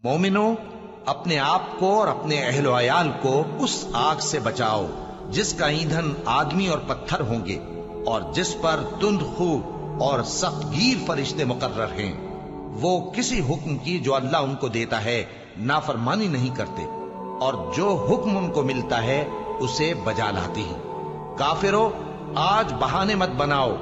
مومنو، اپنے آپ کو اور اپنے اہل و عیال کو اس آگ سے بچاؤ جس کا ایندھن آدمی اور پتھر ہوں گے، اور جس پر تند خو اور سخت گیر فرشتے مقرر ہیں۔ وہ کسی حکم کی جو اللہ ان کو دیتا ہے نافرمانی نہیں کرتے، اور جو حکم ان کو ملتا ہے اسے بجا لاتے ہیں۔ کافرو، آج بہانے مت بناؤ،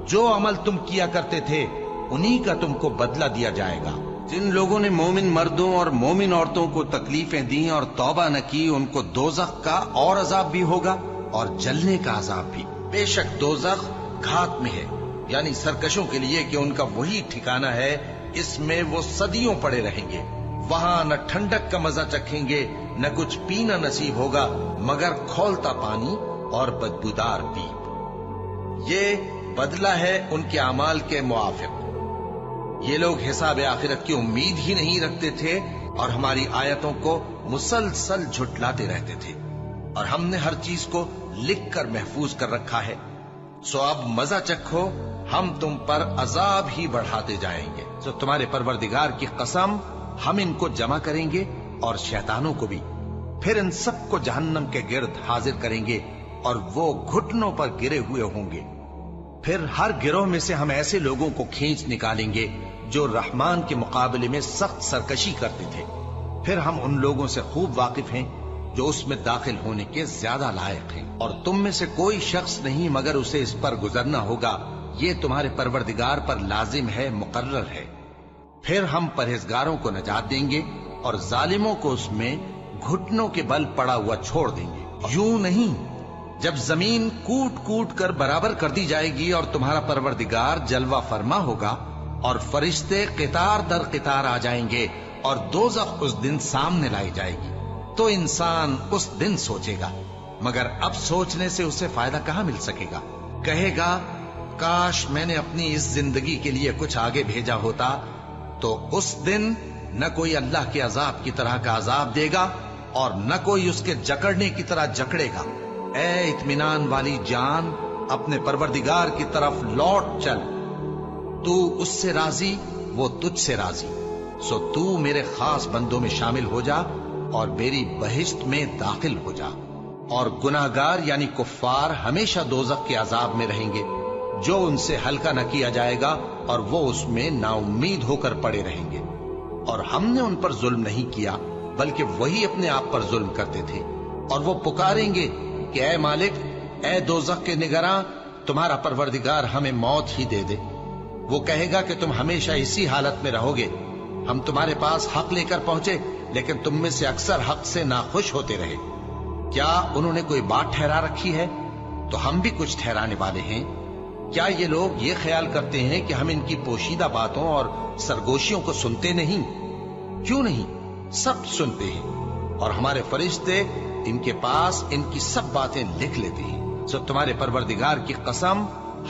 جو عمل تم کیا کرتے تھے انہی کا تم کو بدلہ دیا جائے گا۔ جن لوگوں نے مومن مردوں اور مومن عورتوں کو تکلیفیں دیں اور توبہ نہ کی، ان کو دوزخ کا اور عذاب بھی ہوگا اور جلنے کا عذاب بھی۔ بے شک دوزخ گھات میں ہے، یعنی سرکشوں کے لیے کہ ان کا وہی ٹھکانہ ہے، اس میں وہ صدیوں پڑے رہیں گے۔ وہاں نہ ٹھنڈک کا مزہ چکھیں گے، نہ کچھ پینا نصیب ہوگا مگر کھولتا پانی اور بدبودار پیپ۔ یہ بدلہ ہے ان کے اعمال کے موافق۔ یہ لوگ حساب آخرت کی امید ہی نہیں رکھتے تھے اور ہماری آیتوں کو مسلسل جھٹلاتے رہتے تھے، اور ہم نے ہر چیز کو لکھ کر محفوظ کر رکھا ہے۔ سو اب مزہ چکھو، ہم تم پر عذاب ہی بڑھاتے جائیں گے۔ سو تمہارے پروردگار کی قسم، ہم ان کو جمع کریں گے اور شیطانوں کو بھی، پھر ان سب کو جہنم کے گرد حاضر کریں گے اور وہ گھٹنوں پر گرے ہوئے ہوں گے۔ پھر ہر گروہ میں سے ہم ایسے لوگوں کو کھینچ نکالیں گے جو رحمان کے مقابلے میں سخت سرکشی کرتے تھے۔ پھر ہم ان لوگوں سے خوب واقف ہیں جو اس میں داخل ہونے کے زیادہ لائق ہیں، اور تم میں سے کوئی شخص نہیں مگر اسے اس پر گزرنا ہوگا، یہ تمہارے پروردگار پر لازم ہے، مقرر ہے۔ پھر ہم پرہیزگاروں کو نجات دیں گے اور ظالموں کو اس میں گھٹنوں کے بل پڑا ہوا چھوڑ دیں گے۔ یوں نہیں، جب زمین کوٹ کوٹ کر برابر کر دی جائے گی اور تمہارا پروردگار جلوہ فرما ہوگا اور فرشتے قطار در قطار آ جائیں گے اور دوزخ اس دن سامنے لائی جائے گی، تو انسان اس دن سوچے گا، مگر اب سوچنے سے اسے فائدہ کہاں مل سکے گا۔ کہے گا کاش میں نے اپنی اس زندگی کے لیے کچھ آگے بھیجا ہوتا، تو اس دن نہ کوئی اللہ کے عذاب کی طرح کا عذاب دے گا اور نہ کوئی اس کے جکڑنے کی طرح جکڑے گا۔ اے اطمینان والی جان، اپنے پروردگار کی طرف لوٹ چل، تو اس سے راضی، وہ تجھ سے راضی، سو تو میرے خاص بندوں میں شامل ہو جا اور میری بہشت میں داخل ہو جا۔ اور گناہگار یعنی کفار ہمیشہ دوزخ کے عذاب میں رہیں گے، جو ان سے ہلکا نہ کیا جائے گا اور وہ اس میں نا امید ہو کر پڑے رہیں گے۔ اور ہم نے ان پر ظلم نہیں کیا بلکہ وہی اپنے آپ پر ظلم کرتے تھے، اور وہ پکاریں گے کہ اے مالک، اے دوزخ کے نگراں، تمہارا پروردگار ہمیں موت ہی دے دے۔ وہ کہے گا کہ تم ہمیشہ اسی حالت میں رہو گے، ہم تمہارے پاس حق لے کر پہنچے لیکن تم میں سے اکثر حق سے ناخوش ہوتے رہے۔ کیا انہوں نے کوئی بات ٹھہرا رکھی ہے؟ تو ہم بھی کچھ ٹھہرانے والے ہیں۔ کیا یہ لوگ یہ خیال کرتے ہیں کہ ہم ان کی پوشیدہ باتوں اور سرگوشیوں کو سنتے نہیں؟ کیوں نہیں، سب سنتے ہیں، اور ہمارے فرشتے ان کے پاس ان کی سب باتیں لکھ لیتے ہیں۔ سو تمہارے پروردگار کی قسم،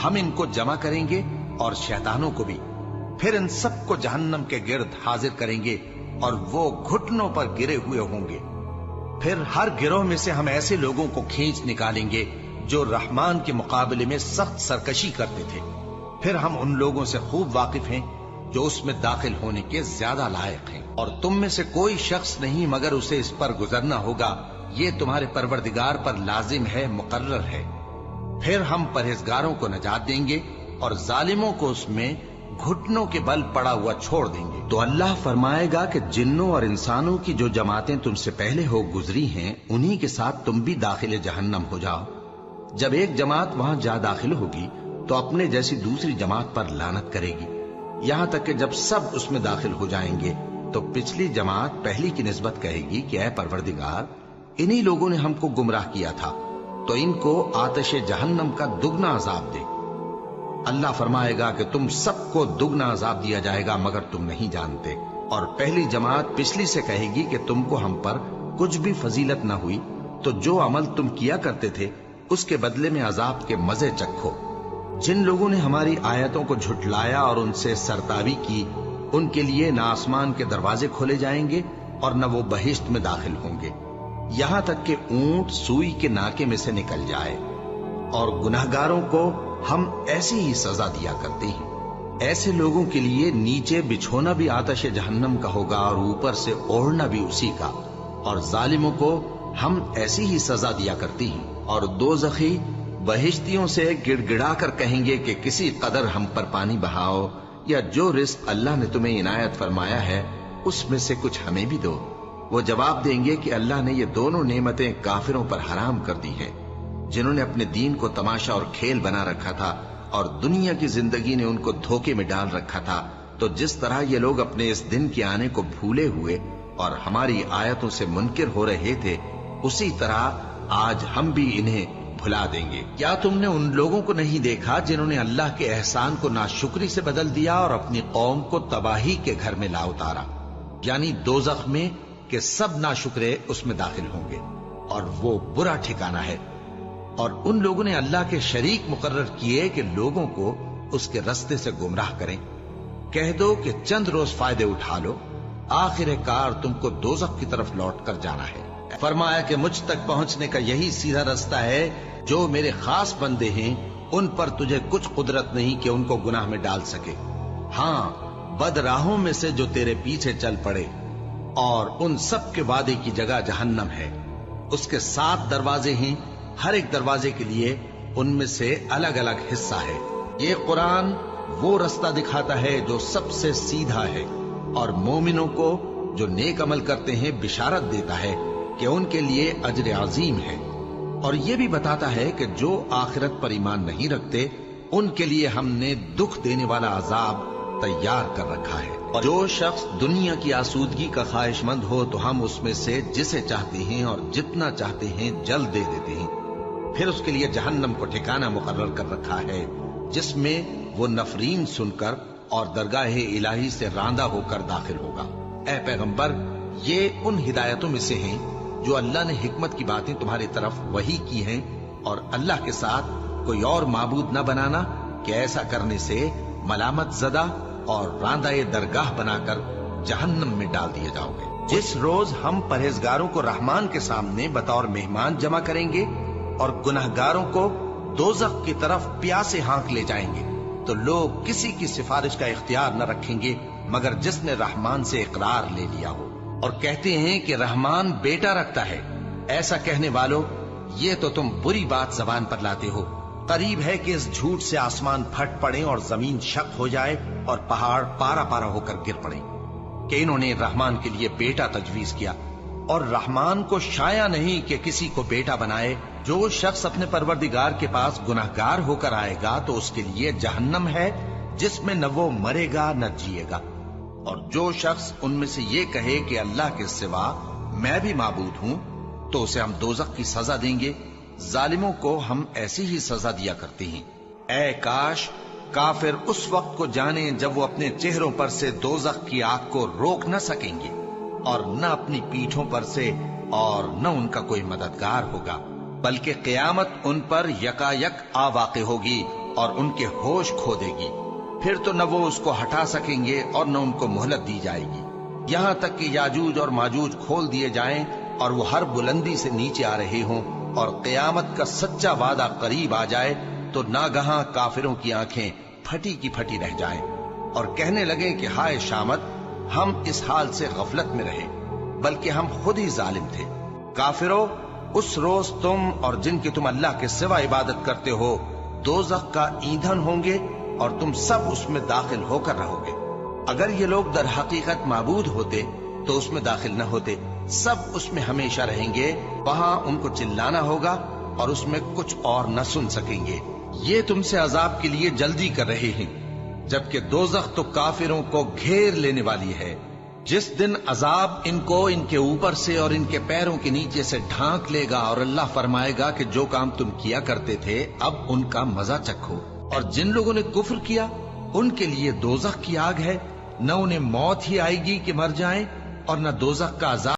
ہم ان کو جمع کریں گے اور شیطانوں کو بھی، پھر ان سب کو جہنم کے گرد حاضر کریں گے اور وہ گھٹنوں پر گرے ہوئے ہوں گے۔ پھر ہر گروہ میں سے ہم ایسے لوگوں کو کھینچ نکالیں گے جو رحمان کے مقابلے میں سخت سرکشی کرتے تھے۔ پھر ہم ان لوگوں سے خوب واقف ہیں جو اس میں داخل ہونے کے زیادہ لائق ہیں، اور تم میں سے کوئی شخص نہیں مگر اسے اس پر گزرنا ہوگا، یہ تمہارے پروردگار پر لازم ہے، مقرر ہے۔ پھر ہم پرہیزگاروں کو نجات دیں گے اور ظالموں کو اس میں گھٹنوں کے بل پڑا ہوا چھوڑ دیں گے۔ تو اللہ فرمائے گا کہ جنوں اور انسانوں کی جو جماعتیں تم سے پہلے ہو گزری ہیں، انہی کے ساتھ تم بھی داخل جہنم ہو جاؤ۔ جب ایک جماعت وہاں جا داخل ہوگی تو اپنے جیسی دوسری جماعت پر لعنت کرے گی، یہاں تک کہ جب سب اس میں داخل ہو جائیں گے تو پچھلی جماعت پہلی کی نسبت کہے گی کہ اے پروردگار، انہی لوگوں نے ہم کو گمراہ کیا تھا، تو ان کو آتش جہنم کا دگنا عذاب دے۔ اللہ فرمائے گا کہ تم سب کو دگنا عذاب دیا جائے گا مگر تم نہیں جانتے۔ اور پہلی جماعت پچھلی سے کہے گی کہ تم کو ہم پر کچھ بھی فضیلت نہ ہوئی، تو جو عمل تم کیا کرتے تھے اس کے بدلے میں عذاب کے مزے چکھو۔ جن لوگوں نے ہماری آیتوں کو جھٹلایا اور ان سے سرتابی کی، ان کے لیے نہ آسمان کے دروازے کھولے جائیں گے اور نہ وہ بہشت میں داخل ہوں گے، یہاں تک کہ اونٹ سوئی کے ناکے میں سے نکل جائے۔ اور گناہگاروں کو ہم ایسی ہی سزا دیا کرتے ہیں۔ ایسے لوگوں کے لیے نیچے بچھونا بھی آتش جہنم کا ہوگا اور اوپر سے اوڑھنا بھی اسی کا، اور ظالموں کو ہم ایسی ہی سزا دیا کرتی ہیں۔ اور دوزخی بہشتیوں سے گڑ گڑا کر کہیں گے کہ کسی قدر ہم پر پانی بہاؤ، یا جو رزق اللہ نے تمہیں عنایت فرمایا ہے اس میں سے کچھ ہمیں بھی دو۔ وہ جواب دیں گے کہ اللہ نے یہ دونوں نعمتیں کافروں پر حرام کر دی ہے، جنہوں نے اپنے دین کو تماشا اور کھیل بنا رکھا تھا اور دنیا کی زندگی نے ان کو دھوکے میں ڈال رکھا تھا۔ تو جس طرح یہ لوگ اپنے اس دن کے آنے کو بھولے ہوئے اور ہماری آیتوں سے منکر ہو رہے تھے، اسی طرح آج ہم بھی انہیں بھلا دیں گے۔ کیا تم نے ان لوگوں کو نہیں دیکھا جنہوں نے اللہ کے احسان کو ناشکری سے بدل دیا اور اپنی قوم کو تباہی کے گھر میں لا اتارا، یعنی دوزخ میں، کہ سب ناشکرے اس میں داخل ہوں گے اور وہ برا ٹھکانہ ہے۔ اور ان لوگوں نے اللہ کے شریک مقرر کیے کہ لوگوں کو اس کے رستے سے گمراہ کریں۔ کہہ دو کہ چند روز فائدے اٹھا لو، آخر کار تم کو دوزخ کی طرف لوٹ کر جانا ہے۔ فرمایا کہ مجھ تک پہنچنے کا یہی سیدھا رستہ ہے، جو میرے خاص بندے ہیں ان پر تجھے کچھ قدرت نہیں کہ ان کو گناہ میں ڈال سکے۔ ہاں، بد راہوں میں سے جو تیرے پیچھے چل پڑے، اور ان سب کے وعدے کی جگہ جہنم ہے، اس کے 7 دروازے ہیں، ہر ایک دروازے کے لیے ان میں سے الگ الگ حصہ ہے۔ یہ قرآن وہ رستہ دکھاتا ہے جو سب سے سیدھا ہے، اور مومنوں کو جو نیک عمل کرتے ہیں بشارت دیتا ہے کہ ان کے لیے اجر عظیم ہے، اور یہ بھی بتاتا ہے کہ جو آخرت پر ایمان نہیں رکھتے ان کے لیے ہم نے دکھ دینے والا عذاب تیار کر رکھا ہے۔ اور جو شخص دنیا کی آسودگی کا خواہش مند ہو تو ہم اس میں سے جسے چاہتے ہیں اور جتنا چاہتے ہیں جلد دے دیتے ہیں، پھر اس کے لیے جہنم کو ٹھکانہ مقرر کر رکھا ہے، جس میں وہ نفرین سن کر اور درگاہ الہی سے راندہ ہو کر داخل ہوگا۔ اے پیغمبر، یہ ان ہدایتوں میں سے ہیں جو اللہ نے حکمت کی باتیں تمہاری طرف وحی کی ہیں، اور اللہ کے ساتھ کوئی اور معبود نہ بنانا، کہ ایسا کرنے سے ملامت زدہ اور راندہ درگاہ بنا کر جہنم میں ڈال دیے جاؤ گے۔ جس روز ہم پرہیزگاروں کو رحمان کے سامنے بطور مہمان جمع کریں گے اور گناہگاروں کو دوزخ کی طرف پیاسے ہانک لے جائیں گے، تو لوگ کسی کی سفارش کا اختیار نہ رکھیں گے مگر جس نے رحمان سے اقرار لے لیا ہو، اور کہتے ہیں کہ رحمان بیٹا رکھتا ہے۔ ایسا کہنے والوں، یہ تو تم بری بات زبان پر لاتے ہو۔ قریب ہے کہ اس جھوٹ سے آسمان پھٹ پڑے اور زمین شق ہو جائے اور پہاڑ پارا پارا ہو کر گر پڑے، کہ انہوں نے رحمان کے لیے بیٹا تجویز کیا، اور رحمان کو شایع نہیں کہ کسی کو بیٹا بنائے۔ جو شخص اپنے پروردگار کے پاس گناہگار ہو کر آئے گا تو اس کے لیے جہنم ہے، جس میں نہ وہ مرے گا نہ جیے گا۔ اور جو شخص ان میں سے یہ کہے کہ اللہ کے سوا میں بھی معبود ہوں، تو اسے ہم دوزخ کی سزا دیں گے۔ ظالموں کو ہم ایسی ہی سزا دیا کرتے ہیں۔ اے کاش کافر اس وقت کو جانیں جب وہ اپنے چہروں پر سے دوزخ کی آگ کو روک نہ سکیں گے، اور نہ اپنی پیٹھوں پر سے، اور نہ ان کا کوئی مددگار ہوگا، بلکہ قیامت ان پر یکا یک آ واقع ہوگی اور ان کے ہوش کھو دے گی۔ پھر تو نہ وہ اس کو ہٹا سکیں گے اور نہ ان کو مہلت دی جائے گی، یہاں تک کہ یاجوج اور ماجوج کھول دیے جائیں اور وہ ہر بلندی سے نیچے آ رہے ہوں، اور قیامت کا سچا وعدہ قریب آ جائے تو ناگہاں کافروں کی آنکھیں پھٹی کی پھٹی رہ جائیں اور کہنے لگیں کہ ہائے شامت، ہم اس حال سے غفلت میں رہے، بلکہ ہم خود ہی ظالم تھے۔ کافروں، اس روز تم اور جن کی تم اللہ کے سوا عبادت کرتے ہو دوزخ کا ایندھن ہوں گے، اور تم سب اس میں داخل ہو کر رہو گے۔ اگر یہ لوگ در حقیقت معبود ہوتے تو اس میں داخل نہ ہوتے، سب اس میں ہمیشہ رہیں گے، وہاں ان کو چلانا ہوگا اور اس میں کچھ اور نہ سن سکیں گے۔ یہ تم سے عذاب کے لیے جلدی کر رہے ہیں، جبکہ دوزخ تو کافروں کو گھیر لینے والی ہے۔ جس دن عذاب ان کو ان کے اوپر سے اور ان کے پیروں کے نیچے سے ڈھانک لے گا، اور اللہ فرمائے گا کہ جو کام تم کیا کرتے تھے اب ان کا مزہ چکھو۔ اور جن لوگوں نے کفر کیا ان کے لیے دوزخ کی آگ ہے، نہ انہیں موت ہی آئے گی کہ مر جائیں، اور نہ دوزخ کا عذاب